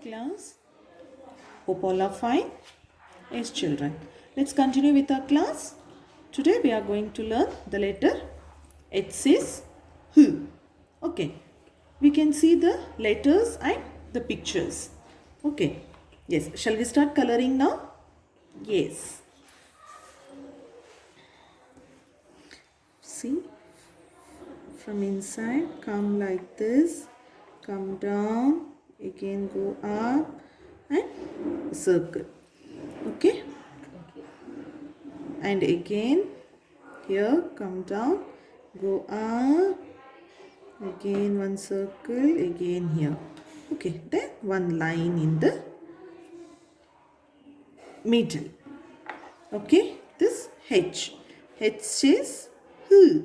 class. Hope all are fine. Yes, children. Let's continue with our class. Today we are going to learn the letter H says H. Okay. We can see the letters and the pictures. Okay. Yes. Shall we start coloring now? Yes. See, from inside come like this, come down, again go up and circle. Okay, and again here come down, go up, again one circle, again here. Okay, then one line in the middle. Okay, this H says H.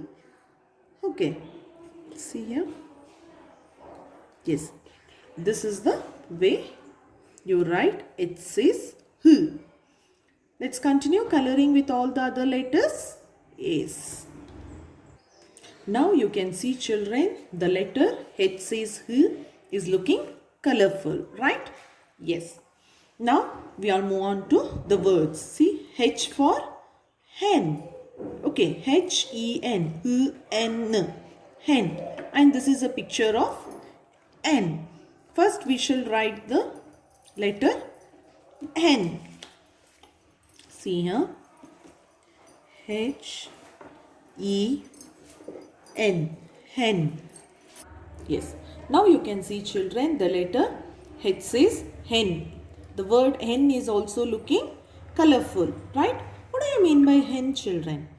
Okay, see here. Yes, this is the way you write H says H. Let's continue coloring with all the other letters. Yes. Now you can see, children, the letter H says H is looking colorful, right? Yes. Now we are move on to the words. See, H for hen. Okay, H-E-N, H-N, hen. And this is a picture of N. First we shall write the letter N. See here, H-E-N, hen. Yes. Now you can see, children, the letter H says hen. The word hen is also looking colorful, right? What do you mean by hen, children?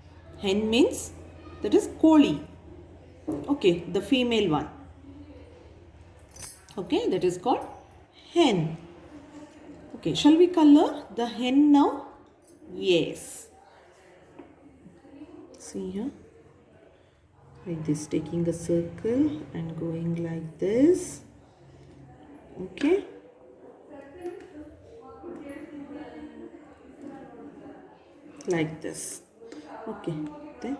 Hen means that is koli. Okay, the female one. Okay, that is called hen. Okay, shall we color the hen now? Yes. See here, like this, taking a circle and going like this. Okay. Like this. Okay. Then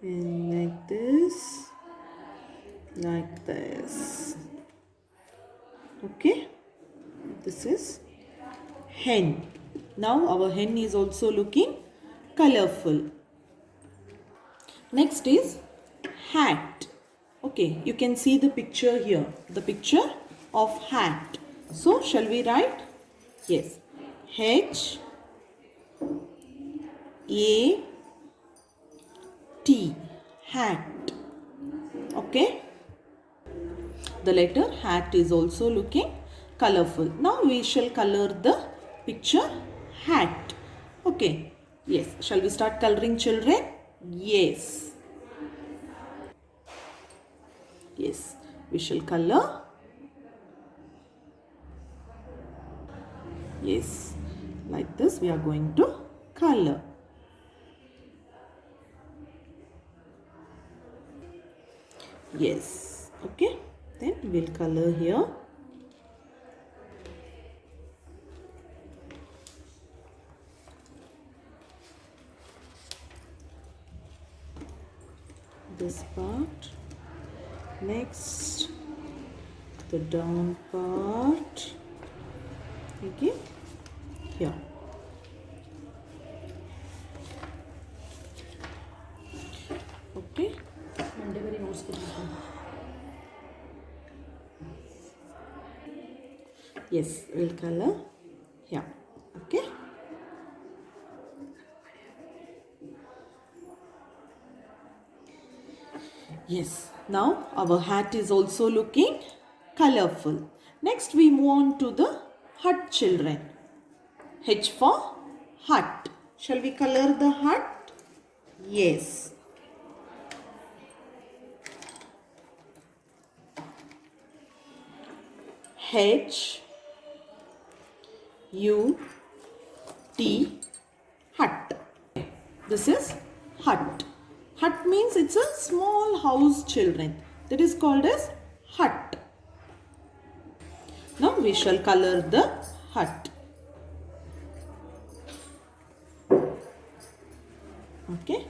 and like this. Like this. Okay. This is hen. Now our hen is also looking colorful. Next is hat. Okay, you can see the picture here. The picture of hat. So, shall we write? Yes. H A T, hat. Okay. The letter hat is also looking colorful. Now we shall color the picture hat. Okay. Yes. Shall we start coloring, children? Yes. Yes. We shall color. Yes. Like this we are going to color. Yes. Okay. Then we'll color here. This part. Next, the down part. Okay. Here. Okay. Yes, we'll color here. Okay. Yes, now our hat is also looking colorful. Next we move on to the hut, children. H for hut. Shall we color the hut? Yes. H U T, hut. This is hut. Hut means it's a small house, children. That is called as hut. Now we shall color the hut. Okay.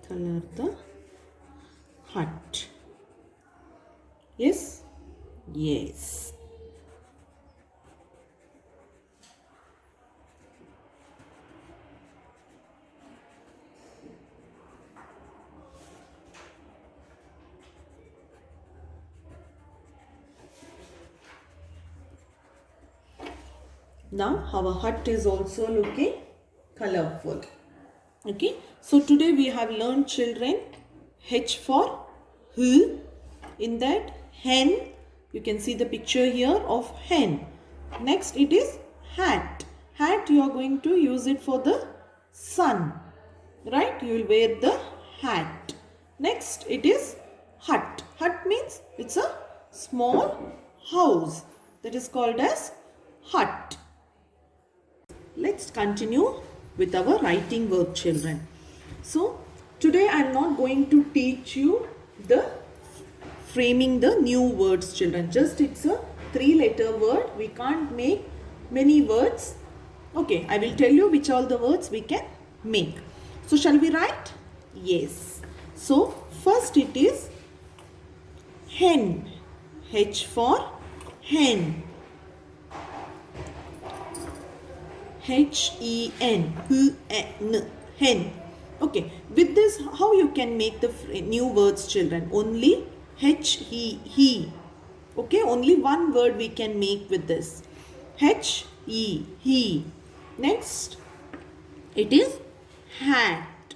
Color the hut. Yes. Yes. Now our hut is also looking colorful. Okay. So today we have learned, children, H for H. In that, hen. You can see the picture here of hen. Next it is hat. Hat, you are going to use it for the sun. Right? You will wear the hat. Next it is hut. Hut means it's a small house. That is called as hut. Let's continue with our writing work, children. So today I am not going to teach you the framing the new words, children. Just it's a 3-letter word. We can't make many words. Okay, I will tell you which all the words we can make. So shall we write? Yes. So first it is hen. H for hen. H-E-N. H-E-N. Hen. Okay. With this, how you can make the new words, children? Only he. Okay. Only one word we can make with this. He. Next, it is hat.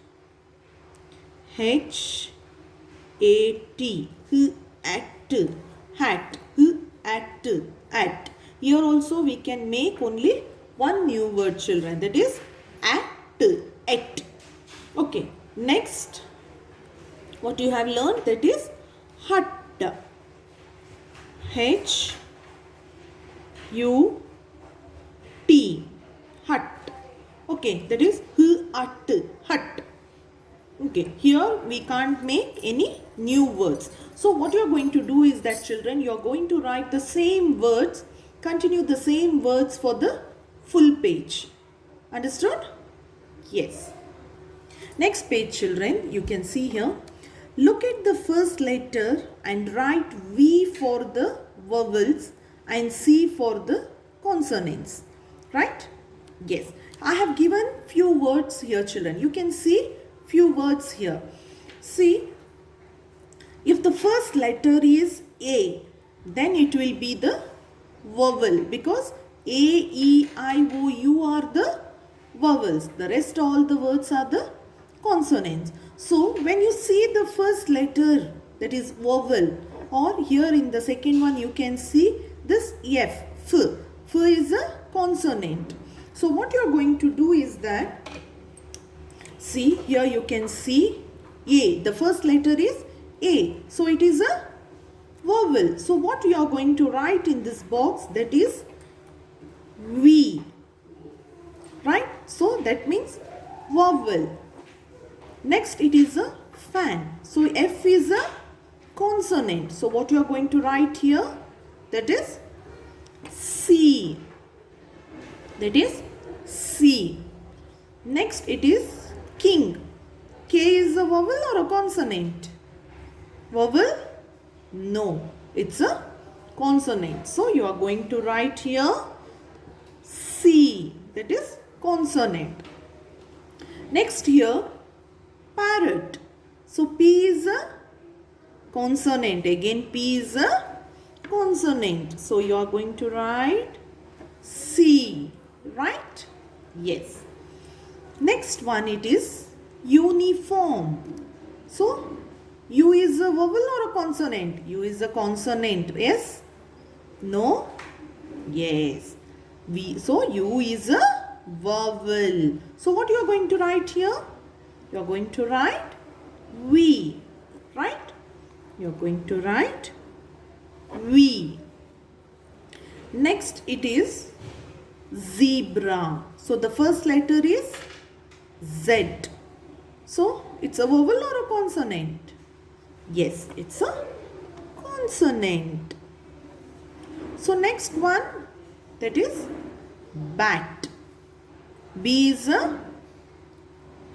H-A-T. Hat. At. Here also we can make only one new word, children. That is at. Okay. Next, what you have learned, that is hut. H-U-T. Hut. Okay. That is hut. Okay. Here we can't make any new words. So what you are going to do is that, children, you are going to write the same words, continue the same words for the full page. Understood? Yes. Next page, children, you can see here. Look at the first letter and write V for the vowels and C for the consonants. Right? Yes. I have given few words here, children. You can see few words here. See, if the first letter is A, then it will be the vowel, because A, E, I, O, U are the vowels. The rest all the words are the consonants. So when you see the first letter, that is vowel, or here in the second one you can see this F. F is a consonant. So what you are going to do is that, see here you can see A. The first letter is A. So it is a vowel. So what you are going to write in this box, that is V. Right? So that means vowel. Next it is a fan. So F is a consonant. So what you are going to write here, that is C. That is C. Next it is king. K is a vowel or a consonant? Vowel? No, it's a consonant. So you are going to write here C. That is consonant. Next here, parrot. So P is a consonant. Again P is a consonant. So you are going to write C. Right? Yes. Next one, it is uniform. So U is a vowel or a consonant? U is a consonant. Yes? No? Yes. So U is a vowel. So what you are going to write here? You are going to write V. Right? You are going to write V. Next it is zebra. So the first letter is Z. So it's a vowel or a consonant? Yes, it's a consonant. So next one, that is bat. B is a,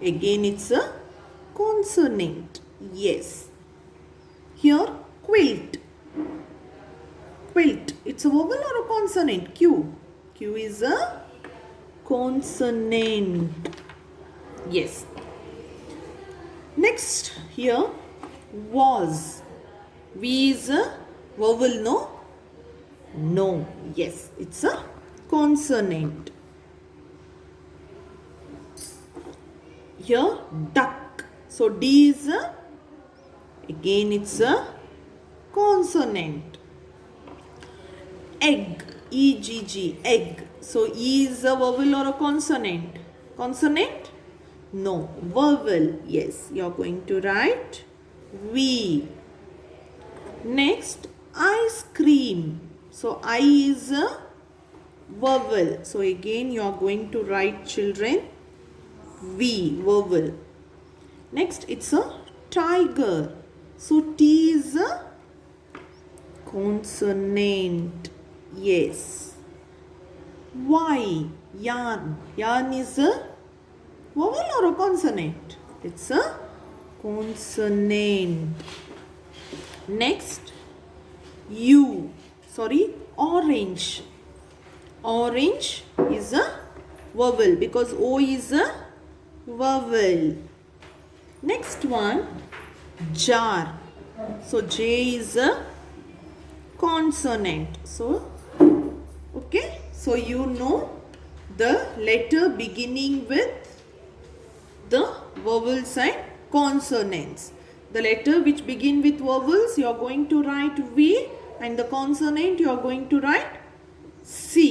again it's a consonant. Yes. Here quilt. quilt. It's a vowel or a consonant? Q. Q is a consonant. Yes. Next here, was. V is a vowel, no? No. Yes, it's a consonant. Here, duck. So D is a, again it's a consonant. Egg. E-G-G. Egg. So E is a vowel or a consonant? Consonant? No. Vowel. Yes. You are going to write V. Next, ice cream. So I is a vowel. So again you are going to write, children, V, vowel. Next, it's a tiger. So T is a consonant. Yes. Y, yarn. Yarn is a vowel or a consonant? It's a consonant. Next, U. Sorry, orange. Orange is a vowel because O is a vowel. Next one, jar. So J is a consonant. So, okay. So you know the letter beginning with the vowels and consonants. The letter which begin with vowels, you are going to write V, and the consonant you are going to write C.